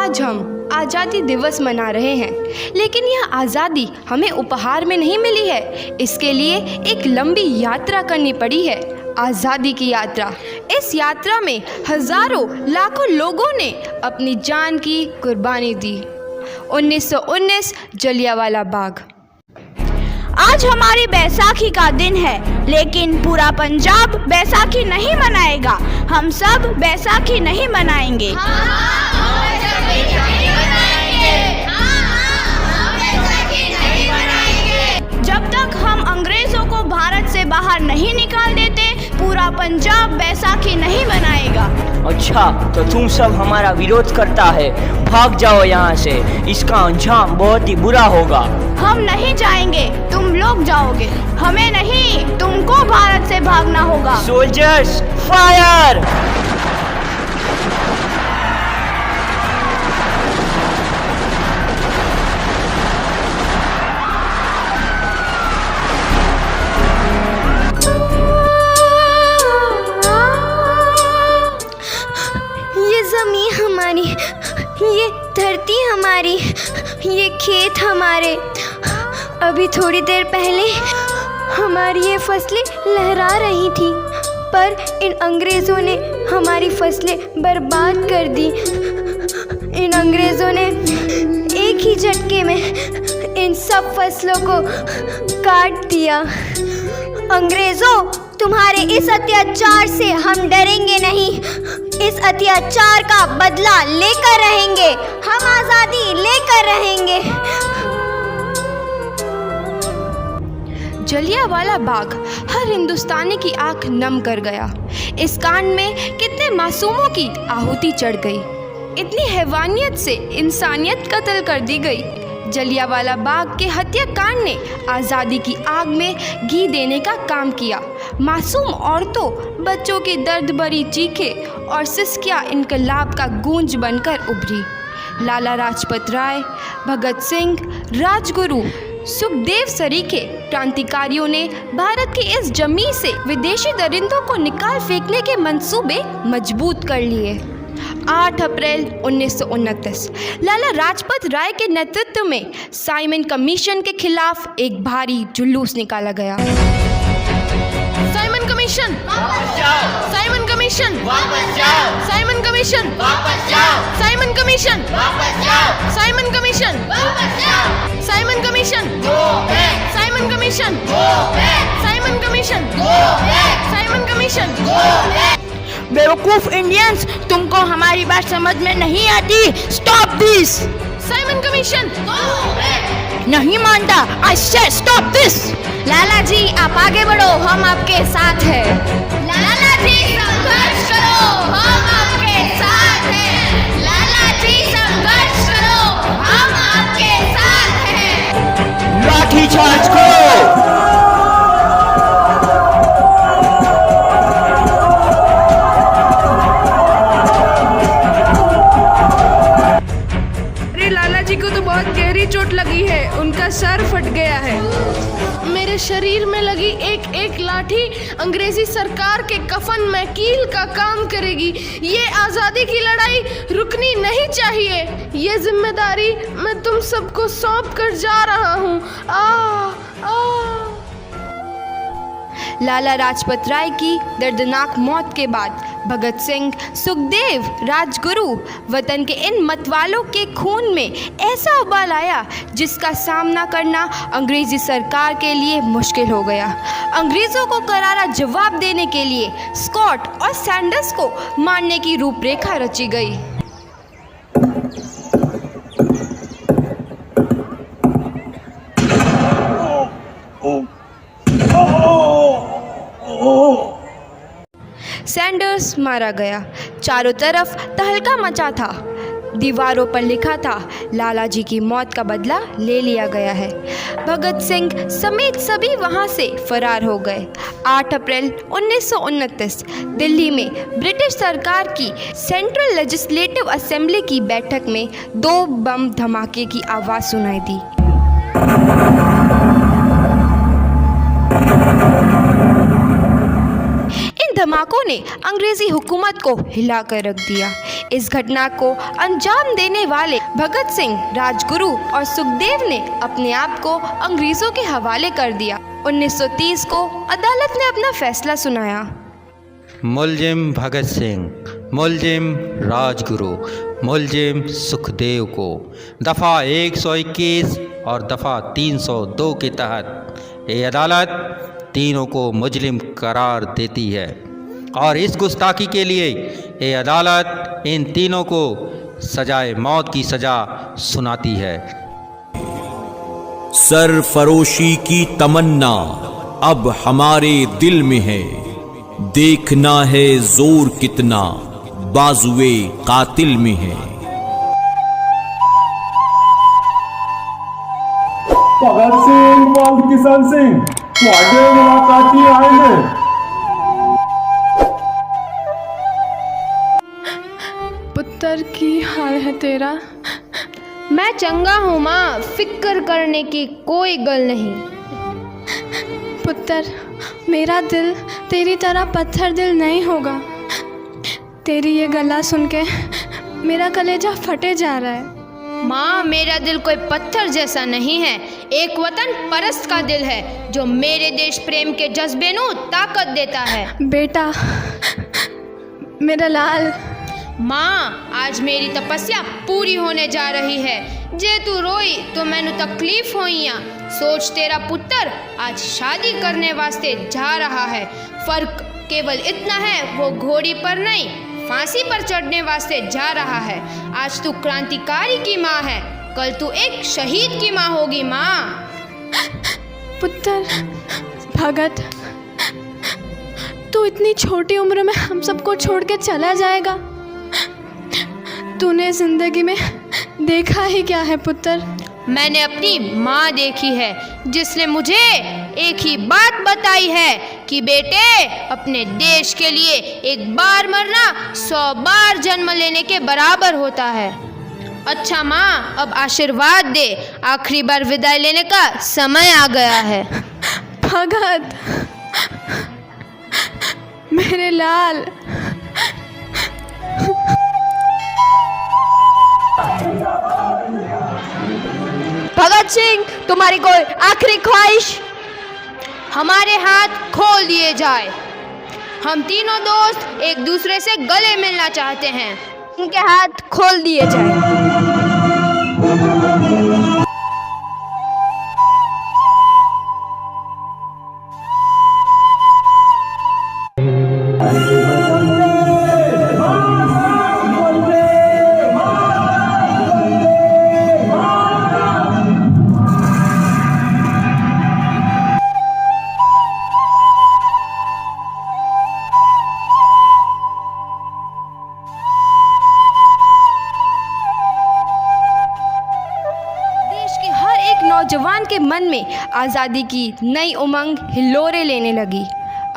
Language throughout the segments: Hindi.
आज हम आज़ादी दिवस मना रहे हैं, लेकिन यह आज़ादी हमें उपहार में नहीं मिली है। इसके लिए एक लंबी यात्रा करनी पड़ी है, आज़ादी की यात्रा। इस यात्रा में हज़ारों लाखों लोगों ने अपनी जान की कुर्बानी दी। 1919 जलियांवाला बाग। आज हमारी बैसाखी का दिन है, लेकिन पूरा पंजाब बैसाखी नहीं मनाएगा। हम सब बैसाखी नहीं मनाएंगे। जब तक हम अंग्रेजों को भारत से बाहर नहीं निकाल देते, पूरा पंजाब बैसाखी नहीं मनाएगा। अच्छा, तो तुम सब हमारा विरोध करता है, भाग जाओ यहाँ से, इसका अंजाम बहुत ही बुरा होगा। हम नहीं जाएंगे, तुम लोग जाओगे। हमें नहीं, तुमको भारत से भागना होगा। Soldiers fire! ज़मीन हमारी, ये धरती हमारी, ये खेत हमारे। अभी थोड़ी देर पहले हमारी ये फसलें लहरा रही थी, पर इन अंग्रेज़ों ने हमारी फसलें बर्बाद कर दी। इन अंग्रेज़ों ने एक ही झटके में इन सब फसलों को काट दिया। अंग्रेज़ों, तुम्हारे इस अत्याचार से हम डरेंगे नहीं। इस अत्याचार का बदला लेकर रहेंगे। हम आज़ादी लेकर रहेंगे। जलियांवाला बाग हर हिंदुस्तानी की आंख नम कर गया। इस कांड में कितने मासूमों की आहुति चढ़ गई। इतनी हैवानियत से इंसानियत कत्ल कर दी गई। जलियांवाला बाग के हत्याकांड ने आज़ादी की आग में घी देने का काम किया। मासूम औरतों, बच्चों की दर्द भरी चीखें और सिसकियाँ इनकलाब का गूंज बनकर उभरी। लाला लाजपत राय, भगत सिंह, राजगुरु, सुखदेव सरीखे क्रांतिकारियों ने भारत की इस जमीन से विदेशी दरिंदों को निकाल फेंकने के मंसूबे मजबूत कर लिए। 8 अप्रैल 1929 लाला लाजपत राय के नेतृत्व में साइमन कमीशन के खिलाफ एक भारी जुलूस निकाला गया। साइमन कमीशन वापस जाओ! साइमन कमीशन वापस जाओ! साइमन कमीशन वापस जाओ! साइमन कमीशन वापस जाओ! साइमन कमीशन वापस जाओ! Simon commission go back! Simon commission go back! Simon commission go back! Simon commission go back! बेवकूफ इंडियंस, तुमको हमारी बात समझ में नहीं आती। Stop this! Simon commission go back! नहीं मानता। आई से स्टॉप दिस! लाला जी, आप आगे बढ़ो, हम आपके साथ हैं। लाला जी, संघर्ष करो, हम आपके साथ हैं। लाला जी, संघर्ष करो, हम आपके साथ हैं। लाठी चार्ज करो! चोट लगी है, उनका सर फट गया है। मेरे शरीर में लगी एक एक लाठी अंग्रेजी सरकार के कफन में कील का काम करेगी। ये आज़ादी की लड़ाई रुकनी नहीं चाहिए। ये जिम्मेदारी मैं तुम सबको सौंप कर जा रहा हूँ। लाला लाजपत राय की दर्दनाक मौत के बाद भगत सिंह, सुखदेव, राजगुरु वतन के इन मतवालों के खून में ऐसा उबाल आया जिसका सामना करना अंग्रेजी सरकार के लिए मुश्किल हो गया। अंग्रेज़ों को करारा जवाब देने के लिए स्कॉट और सैंडर्स को मारने की रूपरेखा रची गई। सैंडर्स मारा गया। चारों तरफ तहलका मचा था। दीवारों पर लिखा था, लाला जी की मौत का बदला ले लिया गया है। भगत सिंह समेत सभी वहां से फरार हो गए। 8 अप्रैल 1929 दिल्ली में ब्रिटिश सरकार की सेंट्रल लेजिस्लेटिव असेंबली की बैठक में 2 बम धमाके की आवाज़ सुनाई दी। धमाकों ने अंग्रेजी हुकूमत को हिलाकर रख दिया। इस घटना को अंजाम देने वाले भगत सिंह, राजगुरु और सुखदेव ने अपने आप को अंग्रेजों के हवाले कर दिया। 1930 को अदालत ने अपना फैसला सुनाया। मुलजिम भगत सिंह, मुलजिम राजगुरु, मुलजिम सुखदेव को दफ़ा 121 और दफ़ा 302 के तहत ये अदालत तीनों को मुजरिम करार देती है और इस गुस्ताखी के लिए ये अदालत इन तीनों को सजाए मौत की सज़ा सुनाती है। सरफरोशी की तमन्ना अब हमारे दिल में है, देखना है जोर कितना बाजुए कातिल में है। भगत सिंह और किशन सिंह ਤੁਹਾਡੇ ਮੁਲਾਕਾਤੀ ਆਏ ਨੇ। पुत्र की हाल है तेरा? मैं चंगा हूँ माँ, फिक्र करने की कोई गल नहीं। पुत्र, मेरा दिल तेरी तरह पत्थर दिल नहीं होगा। तेरी ये गला सुन के मेरा कलेजा फटे जा रहा है। माँ, मेरा दिल कोई पत्थर जैसा नहीं है, एक वतन परस्त का दिल है जो मेरे देश प्रेम के जज्बे को ताकत देता है। बेटा, मेरा लाल। माँ, आज मेरी तपस्या पूरी होने जा रही है। जे तू रोई तो मैनू तकलीफ होइया। सोच, तेरा पुत्र आज शादी करने वास्ते जा रहा है। फर्क केवल इतना है, वो घोड़ी पर नहीं फांसी पर चढ़ने वास्ते जा रहा है। आज तू क्रांतिकारी की माँ है, कल तू एक शहीद की माँ होगी। माँ। पुत्र भगत, तू इतनी छोटी उम्र में हम सबको छोड़ के चला जाएगा? तूने जिंदगी में देखा ही क्या है पुत्र? मैंने अपनी माँ देखी है, जिसने मुझे एक ही बात बताई है कि बेटे, अपने देश के लिए एक बार मरना 100 बार जन्म लेने के बराबर होता है। अच्छा माँ, अब आशीर्वाद दे, आखिरी बार विदाई लेने का समय आ गया है। भगत, मेरे लाल। भगत सिंह, तुम्हारी कोई आखिरी ख्वाहिश? हमारे हाथ खोल दिए जाए। हम तीनों दोस्त एक दूसरे से गले मिलना चाहते हैं। उनके हाथ खोल दिए जाए। नौजवान के मन में आज़ादी की नई उमंग हिलोरे लेने लगी।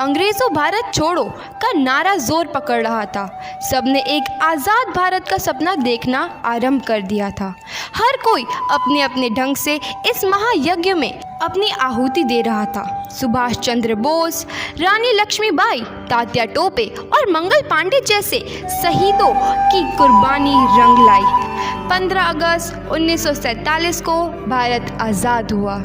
अंग्रेज़ों भारत छोड़ो का नारा जोर पकड़ रहा था। सबने एक आज़ाद भारत का सपना देखना आरंभ कर दिया था। हर कोई अपने अपने ढंग से इस महायज्ञ में अपनी आहुति दे रहा था। सुभाष चंद्र बोस, रानी लक्ष्मीबाई, तात्या टोपे और मंगल पांडे जैसे शहीदों की कुर्बानी रंग लाई। 15 अगस्त 1947 को भारत आज़ाद हुआ।